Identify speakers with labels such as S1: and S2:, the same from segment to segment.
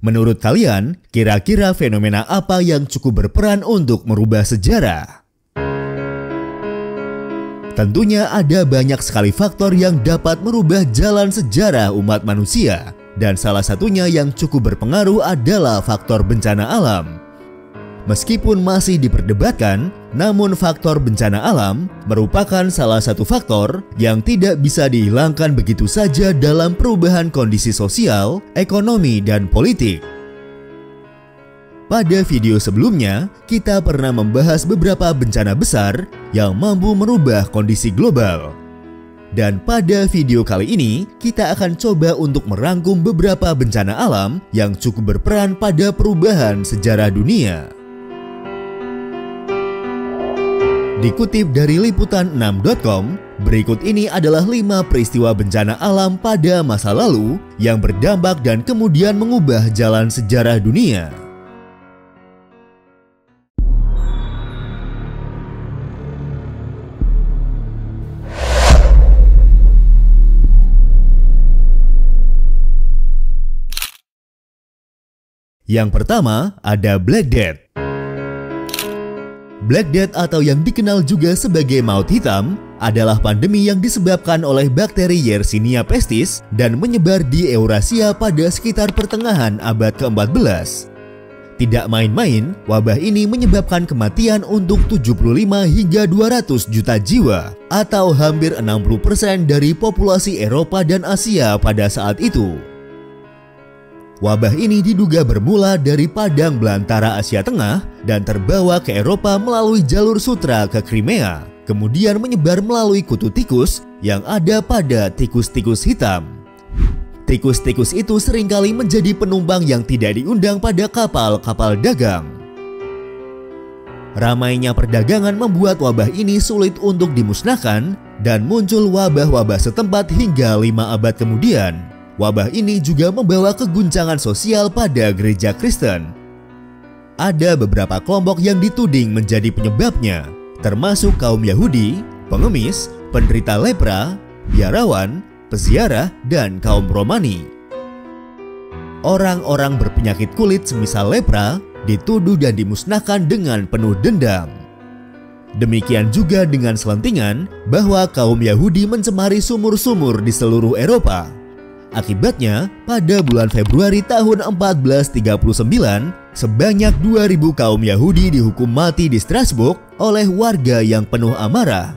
S1: Menurut kalian, kira-kira fenomena apa yang cukup berperan untuk merubah sejarah? Tentunya ada banyak sekali faktor yang dapat merubah jalan sejarah umat manusia, dan salah satunya yang cukup berpengaruh adalah faktor bencana alam. Meskipun masih diperdebatkan, namun faktor bencana alam merupakan salah satu faktor yang tidak bisa dihilangkan begitu saja dalam perubahan kondisi sosial, ekonomi, dan politik. Pada video sebelumnya, kita pernah membahas beberapa bencana besar yang mampu merubah kondisi global. Dan pada video kali ini, kita akan coba untuk merangkum beberapa bencana alam yang cukup berperan pada perubahan sejarah dunia. Dikutip dari liputan6.com, berikut ini adalah 5 peristiwa bencana alam pada masa lalu yang berdampak dan kemudian mengubah jalan sejarah dunia. Yang pertama ada Black Death. Black Death atau yang dikenal juga sebagai maut hitam adalah pandemi yang disebabkan oleh bakteri Yersinia pestis dan menyebar di Eurasia pada sekitar pertengahan abad ke-14. Tidak main-main, wabah ini menyebabkan kematian untuk 75 hingga 200 juta jiwa atau hampir 60% dari populasi Eropa dan Asia pada saat itu. Wabah ini diduga bermula dari padang belantara Asia Tengah dan terbawa ke Eropa melalui jalur sutra ke Crimea, kemudian menyebar melalui kutu tikus yang ada pada tikus-tikus hitam. Tikus-tikus itu seringkali menjadi penumpang yang tidak diundang pada kapal-kapal dagang. Ramainya perdagangan membuat wabah ini sulit untuk dimusnahkan dan muncul wabah-wabah setempat hingga 5 abad kemudian. Wabah ini juga membawa keguncangan sosial pada gereja Kristen. Ada beberapa kelompok yang dituding menjadi penyebabnya, termasuk kaum Yahudi, pengemis, penderita lepra, biarawan, peziarah, dan kaum Romani. Orang-orang berpenyakit kulit semisal lepra dituduh dan dimusnahkan dengan penuh dendam. Demikian juga dengan selentingan bahwa kaum Yahudi mencemari sumur-sumur di seluruh Eropa. Akibatnya, pada bulan Februari tahun 1439, sebanyak 2.000 kaum Yahudi dihukum mati di Strasbourg oleh warga yang penuh amarah.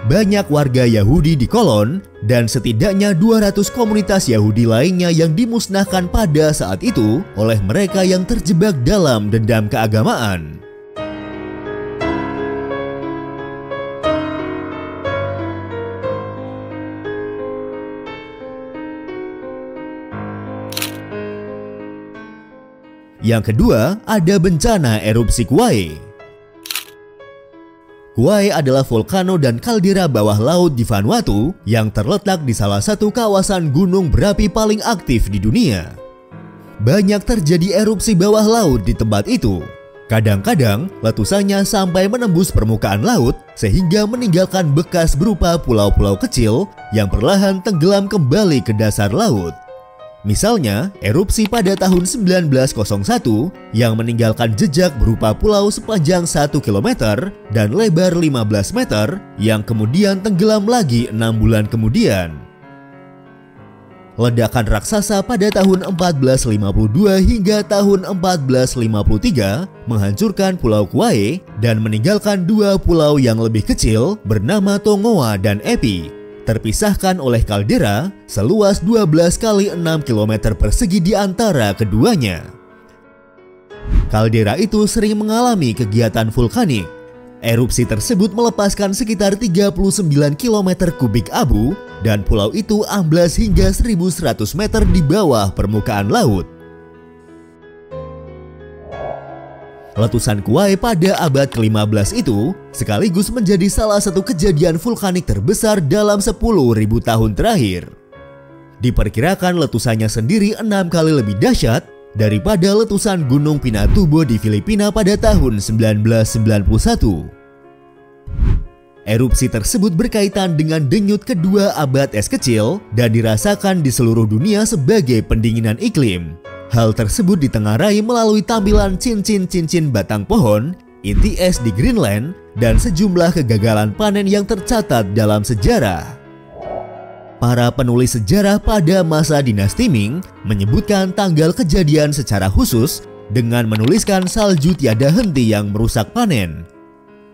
S1: Banyak warga Yahudi di Kolon dan setidaknya 200 komunitas Yahudi lainnya yang dimusnahkan pada saat itu oleh mereka yang terjebak dalam dendam keagamaan. Yang kedua, ada bencana erupsi Kauai. Kauai adalah volcano dan kaldera bawah laut di Vanuatu yang terletak di salah satu kawasan gunung berapi paling aktif di dunia. Banyak terjadi erupsi bawah laut di tempat itu. Kadang-kadang letusannya sampai menembus permukaan laut sehingga meninggalkan bekas berupa pulau-pulau kecil yang perlahan tenggelam kembali ke dasar laut. Misalnya, erupsi pada tahun 1901 yang meninggalkan jejak berupa pulau sepanjang 1 km dan lebar 15 meter yang kemudian tenggelam lagi 6 bulan kemudian. Ledakan raksasa pada tahun 1452 hingga tahun 1453 menghancurkan Pulau Kauai dan meninggalkan 2 pulau yang lebih kecil bernama Tongoa dan Epi, terpisahkan oleh kaldera seluas 12 kali 6 km persegi di antara keduanya. Kaldera itu sering mengalami kegiatan vulkanik. Erupsi tersebut melepaskan sekitar 39 km kubik abu dan pulau itu amblas hingga 1100 meter di bawah permukaan laut. Letusan Kauai pada abad ke-15 itu sekaligus menjadi salah satu kejadian vulkanik terbesar dalam 10.000 tahun terakhir. Diperkirakan letusannya sendiri 6 kali lebih dahsyat daripada letusan Gunung Pinatubo di Filipina pada tahun 1991. Erupsi tersebut berkaitan dengan denyut kedua abad es kecil dan dirasakan di seluruh dunia sebagai pendinginan iklim. Hal tersebut ditengarai melalui tampilan cincin-cincin batang pohon, inti es di Greenland, dan sejumlah kegagalan panen yang tercatat dalam sejarah. Para penulis sejarah pada masa dinasti Ming menyebutkan tanggal kejadian secara khusus dengan menuliskan salju tiada henti yang merusak panen.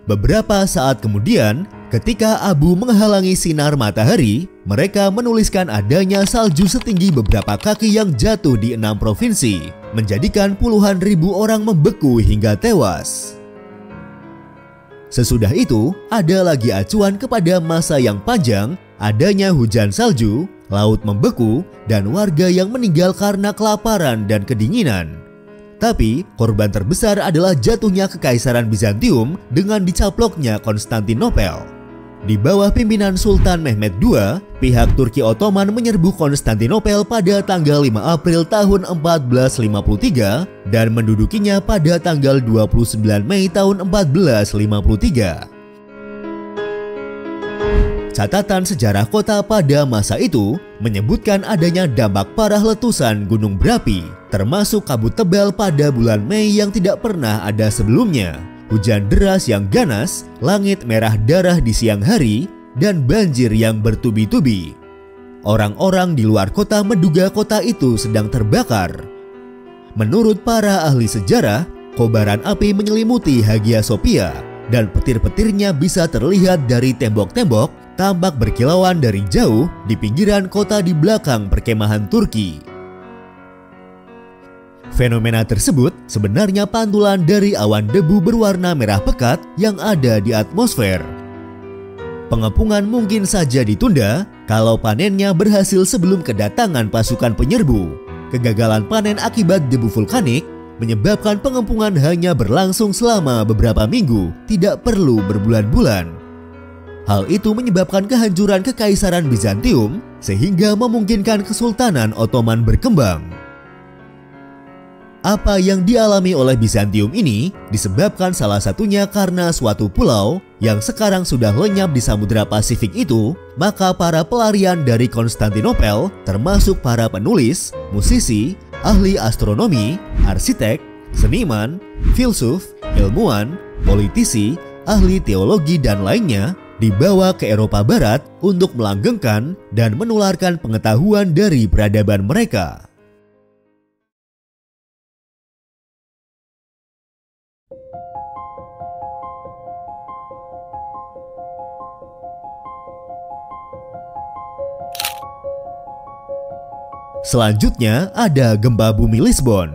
S1: Beberapa saat kemudian, ketika abu menghalangi sinar matahari, mereka menuliskan adanya salju setinggi beberapa kaki yang jatuh di 6 provinsi, menjadikan puluhan ribu orang membeku hingga tewas. Sesudah itu, ada lagi acuan kepada masa yang panjang, adanya hujan salju, laut membeku, dan warga yang meninggal karena kelaparan dan kedinginan. Tapi, korban terbesar adalah jatuhnya Kekaisaran Bizantium dengan dicaploknya Konstantinopel. Di bawah pimpinan Sultan Mehmed II, pihak Turki Ottoman menyerbu Konstantinopel pada tanggal 5 April tahun 1453 dan mendudukinya pada tanggal 29 Mei tahun 1453. Catatan sejarah kota pada masa itu menyebutkan adanya dampak parah letusan gunung berapi, termasuk kabut tebal pada bulan Mei yang tidak pernah ada sebelumnya, hujan deras yang ganas, langit merah darah di siang hari, dan banjir yang bertubi-tubi. Orang-orang di luar kota menduga kota itu sedang terbakar. Menurut para ahli sejarah, kobaran api menyelimuti Hagia Sophia, dan petir-petirnya bisa terlihat dari tembok-tembok, tampak berkilauan dari jauh di pinggiran kota di belakang perkemahan Turki. Fenomena tersebut sebenarnya pantulan dari awan debu berwarna merah pekat yang ada di atmosfer. Pengepungan mungkin saja ditunda kalau panennya berhasil sebelum kedatangan pasukan penyerbu. Kegagalan panen akibat debu vulkanik menyebabkan pengepungan hanya berlangsung selama beberapa minggu, tidak perlu berbulan-bulan. Hal itu menyebabkan kehancuran Kekaisaran Bizantium sehingga memungkinkan Kesultanan Ottoman berkembang. Apa yang dialami oleh Bizantium ini disebabkan salah satunya karena suatu pulau yang sekarang sudah lenyap di Samudra Pasifik itu, maka para pelarian dari Konstantinopel termasuk para penulis, musisi, ahli astronomi, arsitek, seniman, filsuf, ilmuwan, politisi, ahli teologi dan lainnya dibawa ke Eropa Barat untuk melanggengkan dan menularkan pengetahuan dari peradaban mereka. Selanjutnya ada gempa bumi Lisbon.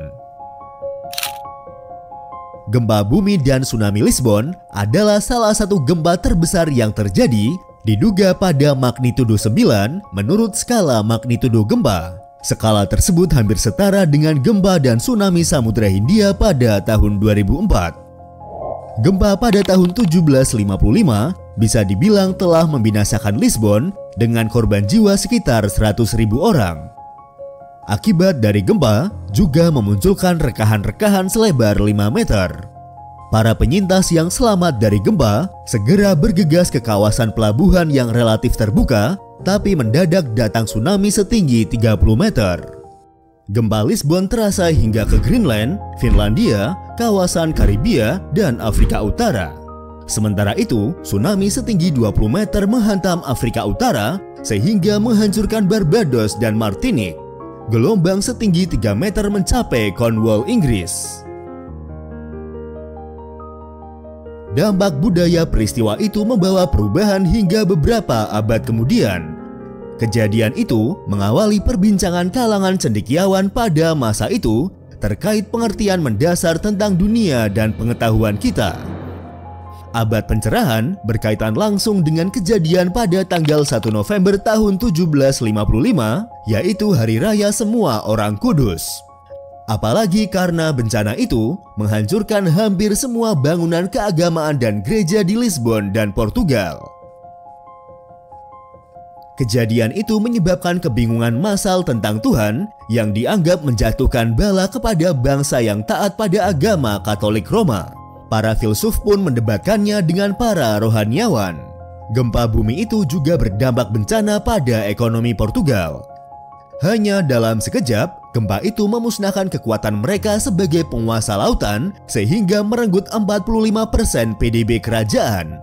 S1: Gempa bumi dan tsunami Lisbon adalah salah satu gempa terbesar yang terjadi, diduga pada magnitudo 9 menurut skala magnitudo gempa. Skala tersebut hampir setara dengan gempa dan tsunami Samudra Hindia pada tahun 2004. Gempa pada tahun 1755 bisa dibilang telah membinasakan Lisbon dengan korban jiwa sekitar 100.000 orang. Akibat dari gempa juga memunculkan rekahan-rekahan selebar 5 meter. Para penyintas yang selamat dari gempa segera bergegas ke kawasan pelabuhan yang relatif terbuka, tapi mendadak datang tsunami setinggi 30 meter. Gempa Lisbon terasa hingga ke Greenland, Finlandia, kawasan Karibia, dan Afrika Utara. Sementara itu, tsunami setinggi 20 meter menghantam Afrika Utara sehingga menghancurkan Barbados dan Martinique. Gelombang setinggi 3 meter mencapai Cornwall, Inggris. Dampak budaya peristiwa itu membawa perubahan hingga beberapa abad kemudian. Kejadian itu mengawali perbincangan kalangan cendekiawan pada masa itu terkait pengertian mendasar tentang dunia dan pengetahuan kita. Abad pencerahan berkaitan langsung dengan kejadian pada tanggal 1 November tahun 1755, yaitu Hari Raya Semua Orang Kudus. Apalagi karena bencana itu menghancurkan hampir semua bangunan keagamaan dan gereja di Lisbon dan Portugal. Kejadian itu menyebabkan kebingungan massal tentang Tuhan yang dianggap menjatuhkan bala kepada bangsa yang taat pada agama Katolik Roma. Para filsuf pun mendebatkannya dengan para rohaniawan. Gempa bumi itu juga berdampak bencana pada ekonomi Portugal. Hanya dalam sekejap, Gempa itu memusnahkan kekuatan mereka sebagai penguasa lautan sehingga merenggut 45% PDB kerajaan.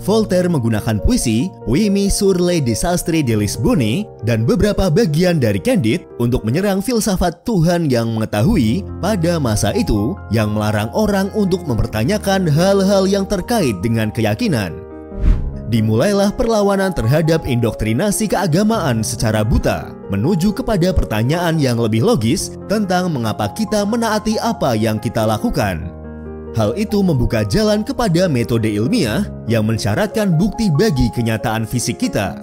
S1: Voltaire menggunakan puisi Poémie sur les désastres de Lisbonne dan beberapa bagian dari Candide untuk menyerang filsafat Tuhan yang mengetahui pada masa itu yang melarang orang untuk mempertanyakan hal-hal yang terkait dengan keyakinan. Dimulailah perlawanan terhadap indoktrinasi keagamaan secara buta, menuju kepada pertanyaan yang lebih logis tentang mengapa kita menaati apa yang kita lakukan. Hal itu membuka jalan kepada metode ilmiah yang mensyaratkan bukti bagi kenyataan fisik kita.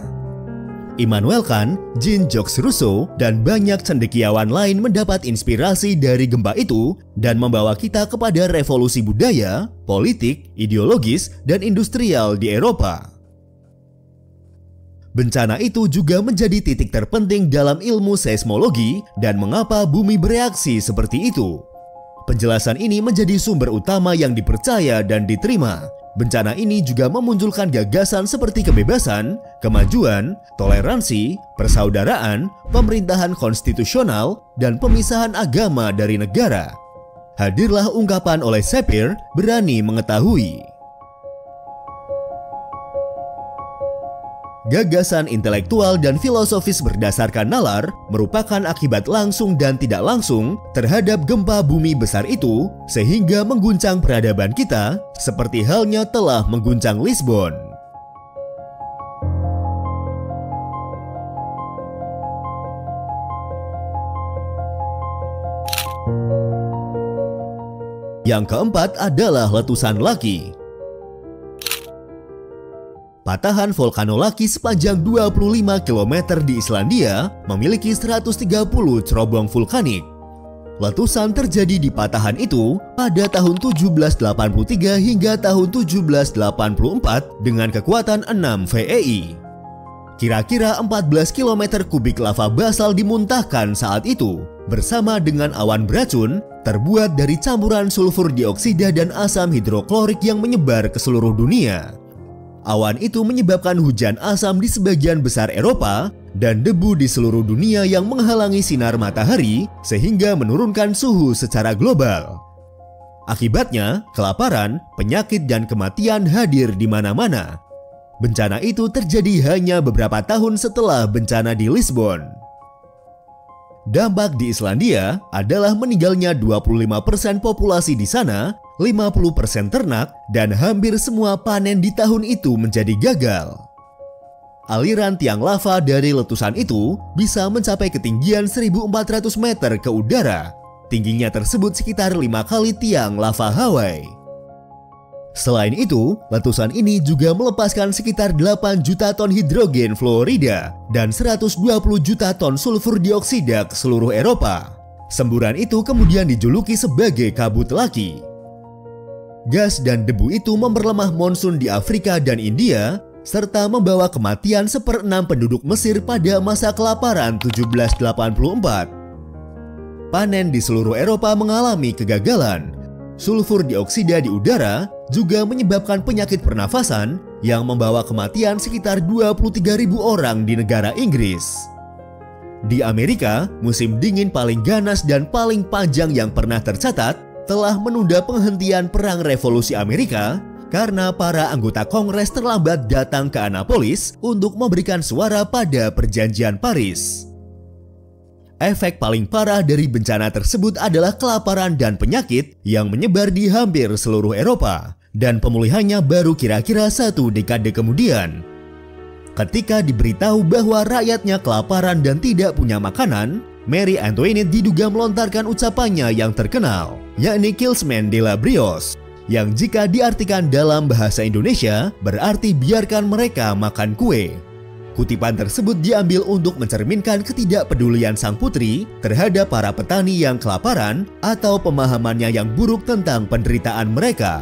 S1: Immanuel Kant, Jean-Jacques Rousseau, dan banyak cendekiawan lain mendapat inspirasi dari gempa itu dan membawa kita kepada revolusi budaya, politik, ideologis, dan industrial di Eropa. Bencana itu juga menjadi titik terpenting dalam ilmu seismologi dan mengapa bumi bereaksi seperti itu. Penjelasan ini menjadi sumber utama yang dipercaya dan diterima. Bencana ini juga memunculkan gagasan seperti kebebasan, kemajuan, toleransi, persaudaraan, pemerintahan konstitusional, dan pemisahan agama dari negara. Hadirlah ungkapan oleh Sapir, berani mengetahui. Gagasan intelektual dan filosofis berdasarkan nalar merupakan akibat langsung dan tidak langsung terhadap gempa bumi besar itu sehingga mengguncang peradaban kita seperti halnya telah mengguncang Lisbon. Yang keempat adalah letusan Laki. Patahan volcano Laki sepanjang 25 km di Islandia memiliki 130 cerobong vulkanik. Letusan terjadi di patahan itu pada tahun 1783 hingga tahun 1784 dengan kekuatan 6 VEI. Kira-kira 14 km kubik lava basal dimuntahkan saat itu bersama dengan awan beracun terbuat dari campuran sulfur dioksida dan asam hidroklorik yang menyebar ke seluruh dunia. Awan itu menyebabkan hujan asam di sebagian besar Eropa dan debu di seluruh dunia yang menghalangi sinar matahari sehingga menurunkan suhu secara global. Akibatnya, kelaparan, penyakit, dan kematian hadir di mana-mana. Bencana itu terjadi hanya beberapa tahun setelah bencana di Lisbon. Dampak di Islandia adalah meninggalnya 25% populasi di sana, 50% ternak, dan hampir semua panen di tahun itu menjadi gagal. Aliran tiang lava dari letusan itu bisa mencapai ketinggian 1.400 meter ke udara. Tingginya tersebut sekitar 5 kali tiang lava Hawaii. Selain itu, letusan ini juga melepaskan sekitar 8 juta ton hidrogen fluorida dan 120 juta ton sulfur dioksida ke seluruh Eropa. Semburan itu kemudian dijuluki sebagai kabut Laki. Gas dan debu itu memperlemah monsun di Afrika dan India, serta membawa kematian 1/6 penduduk Mesir pada masa kelaparan 1784. Panen di seluruh Eropa mengalami kegagalan. Sulfur dioksida di udara juga menyebabkan penyakit pernafasan yang membawa kematian sekitar 23.000 orang di negara Inggris. Di Amerika, musim dingin paling ganas dan paling panjang yang pernah tercatat telah menunda penghentian Perang Revolusi Amerika karena para anggota Kongres terlambat datang ke Annapolis untuk memberikan suara pada Perjanjian Paris. Efek paling parah dari bencana tersebut adalah kelaparan dan penyakit yang menyebar di hampir seluruh Eropa, dan pemulihannya baru kira-kira 1 dekade kemudian. Ketika diberitahu bahwa rakyatnya kelaparan dan tidak punya makanan, Marie Antoinette diduga melontarkan ucapannya yang terkenal, yakni Kilsmen de la Brioche, yang jika diartikan dalam bahasa Indonesia berarti biarkan mereka makan kue. Kutipan tersebut diambil untuk mencerminkan ketidakpedulian sang putri terhadap para petani yang kelaparan atau pemahamannya yang buruk tentang penderitaan mereka.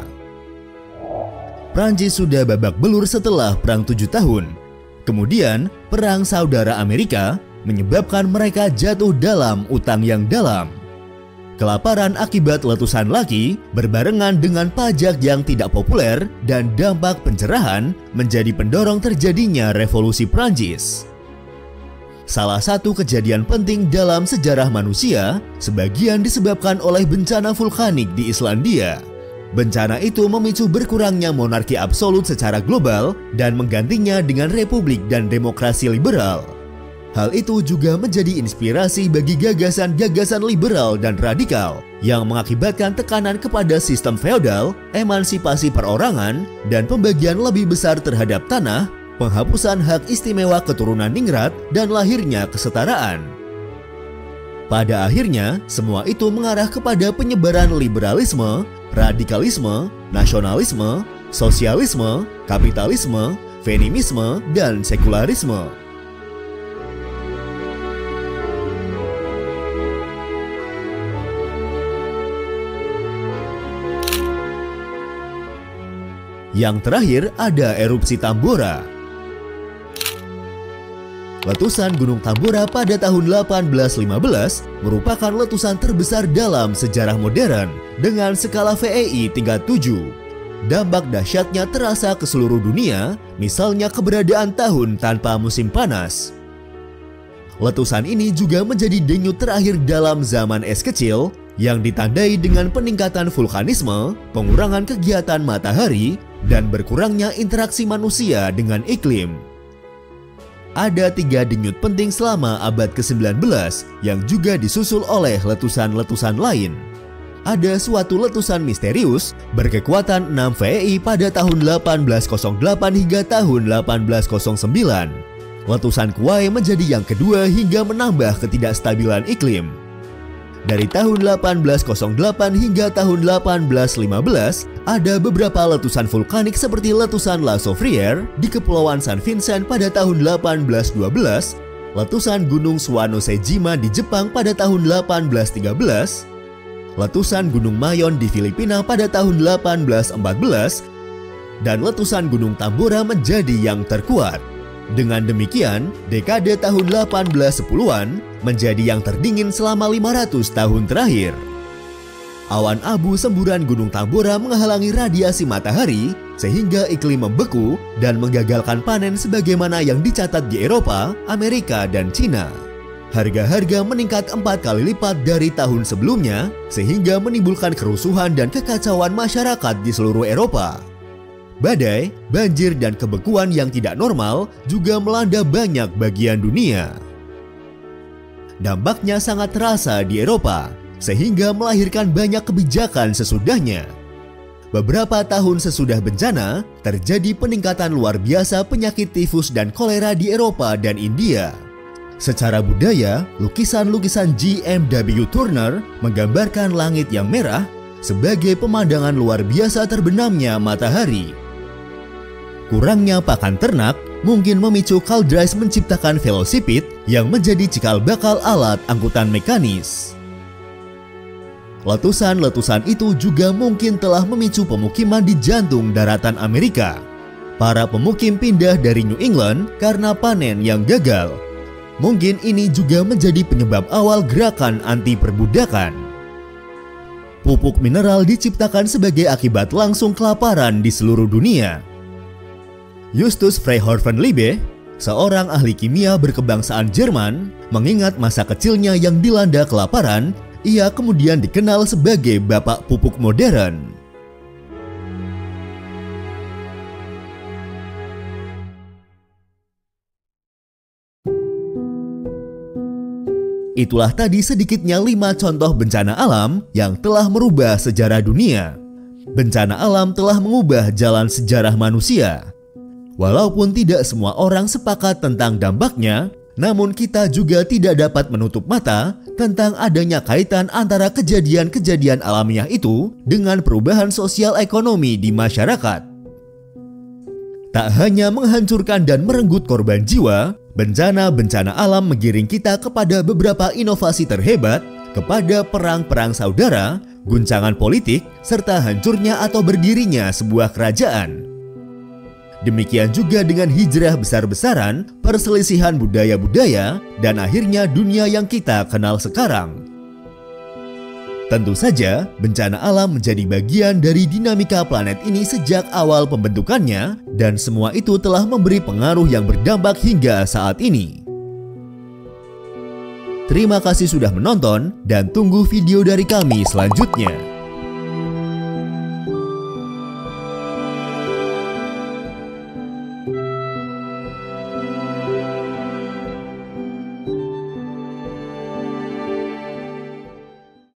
S1: Prancis sudah babak belur setelah Perang 7 tahun. Kemudian, Perang Saudara Amerika menyebabkan mereka jatuh dalam utang yang dalam. Kelaparan akibat letusan Laki berbarengan dengan pajak yang tidak populer dan dampak pencerahan menjadi pendorong terjadinya revolusi Prancis. salah satu kejadian penting dalam sejarah manusia, sebagian disebabkan oleh bencana vulkanik di Islandia. Bencana itu memicu berkurangnya monarki absolut secara global dan menggantinya dengan republik dan demokrasi liberal. Hal itu juga menjadi inspirasi bagi gagasan-gagasan liberal dan radikal yang mengakibatkan tekanan kepada sistem feodal, emansipasi perorangan, dan pembagian lebih besar terhadap tanah, penghapusan hak istimewa keturunan ningrat, dan lahirnya kesetaraan. Pada akhirnya, semua itu mengarah kepada penyebaran liberalisme, radikalisme, nasionalisme, sosialisme, kapitalisme, feminisme, dan sekularisme. Yang terakhir ada erupsi Tambora. Letusan Gunung Tambora pada tahun 1815 merupakan letusan terbesar dalam sejarah modern dengan skala VEI tingkat 7. Dampak dahsyatnya terasa ke seluruh dunia, misalnya keberadaan tahun tanpa musim panas. Letusan ini juga menjadi denyut terakhir dalam zaman es kecil yang ditandai dengan peningkatan vulkanisme, pengurangan kegiatan matahari, dan berkurangnya interaksi manusia dengan iklim. Ada 3 denyut penting selama abad ke-19 yang juga disusul oleh letusan-letusan lain. Ada suatu letusan misterius berkekuatan 6 VEI pada tahun 1808 hingga tahun 1809. Letusan Kuwait menjadi yang kedua hingga menambah ketidakstabilan iklim. Dari tahun 1808 hingga tahun 1815, ada beberapa letusan vulkanik seperti letusan La Soufrière di Kepulauan San Vincent pada tahun 1812, letusan Gunung Suwanosejima di Jepang pada tahun 1813, letusan Gunung Mayon di Filipina pada tahun 1814, dan letusan Gunung Tambora menjadi yang terkuat. Dengan demikian, dekade tahun 1810-an menjadi yang terdingin selama 500 tahun terakhir. Awan abu semburan Gunung Tambora menghalangi radiasi matahari sehingga iklim membeku dan menggagalkan panen sebagaimana yang dicatat di Eropa, Amerika, dan Cina. Harga-harga meningkat 4 kali lipat dari tahun sebelumnya sehingga menimbulkan kerusuhan dan kekacauan masyarakat di seluruh Eropa. Badai, banjir, dan kebekuan yang tidak normal juga melanda banyak bagian dunia. Dampaknya sangat terasa di Eropa, sehingga melahirkan banyak kebijakan sesudahnya. Beberapa tahun sesudah bencana, terjadi peningkatan luar biasa penyakit tifus dan kolera di Eropa dan India. Secara budaya, lukisan-lukisan G.M.W. Turner menggambarkan langit yang merah sebagai pemandangan luar biasa terbenamnya matahari. Kurangnya pakan ternak mungkin memicu Caldrice menciptakan velocipede yang menjadi cikal bakal alat angkutan mekanis. Letusan-letusan itu juga mungkin telah memicu pemukiman di jantung daratan Amerika. Para pemukim pindah dari New England karena panen yang gagal. Mungkin ini juga menjadi penyebab awal gerakan anti perbudakan. Pupuk mineral diciptakan sebagai akibat langsung kelaparan di seluruh dunia. Justus Freyhoven Liebe, seorang ahli kimia berkebangsaan Jerman, mengingat masa kecilnya yang dilanda kelaparan. Ia kemudian dikenal sebagai bapak pupuk modern. Itulah tadi sedikitnya 5 contoh bencana alam yang telah merubah sejarah dunia. Bencana alam telah mengubah jalan sejarah manusia. Walaupun tidak semua orang sepakat tentang dampaknya, namun kita juga tidak dapat menutup mata tentang adanya kaitan antara kejadian-kejadian alamiah itu dengan perubahan sosial ekonomi di masyarakat. Tak hanya menghancurkan dan merenggut korban jiwa, bencana-bencana alam menggiring kita kepada beberapa inovasi terhebat, kepada perang-perang saudara, guncangan politik, serta hancurnya atau berdirinya sebuah kerajaan. Demikian juga dengan hijrah besar-besaran, perselisihan budaya-budaya, dan akhirnya dunia yang kita kenal sekarang. Tentu saja, bencana alam menjadi bagian dari dinamika planet ini sejak awal pembentukannya, dan semua itu telah memberi pengaruh yang berdampak hingga saat ini. Terima kasih sudah menonton dan tunggu video dari kami selanjutnya.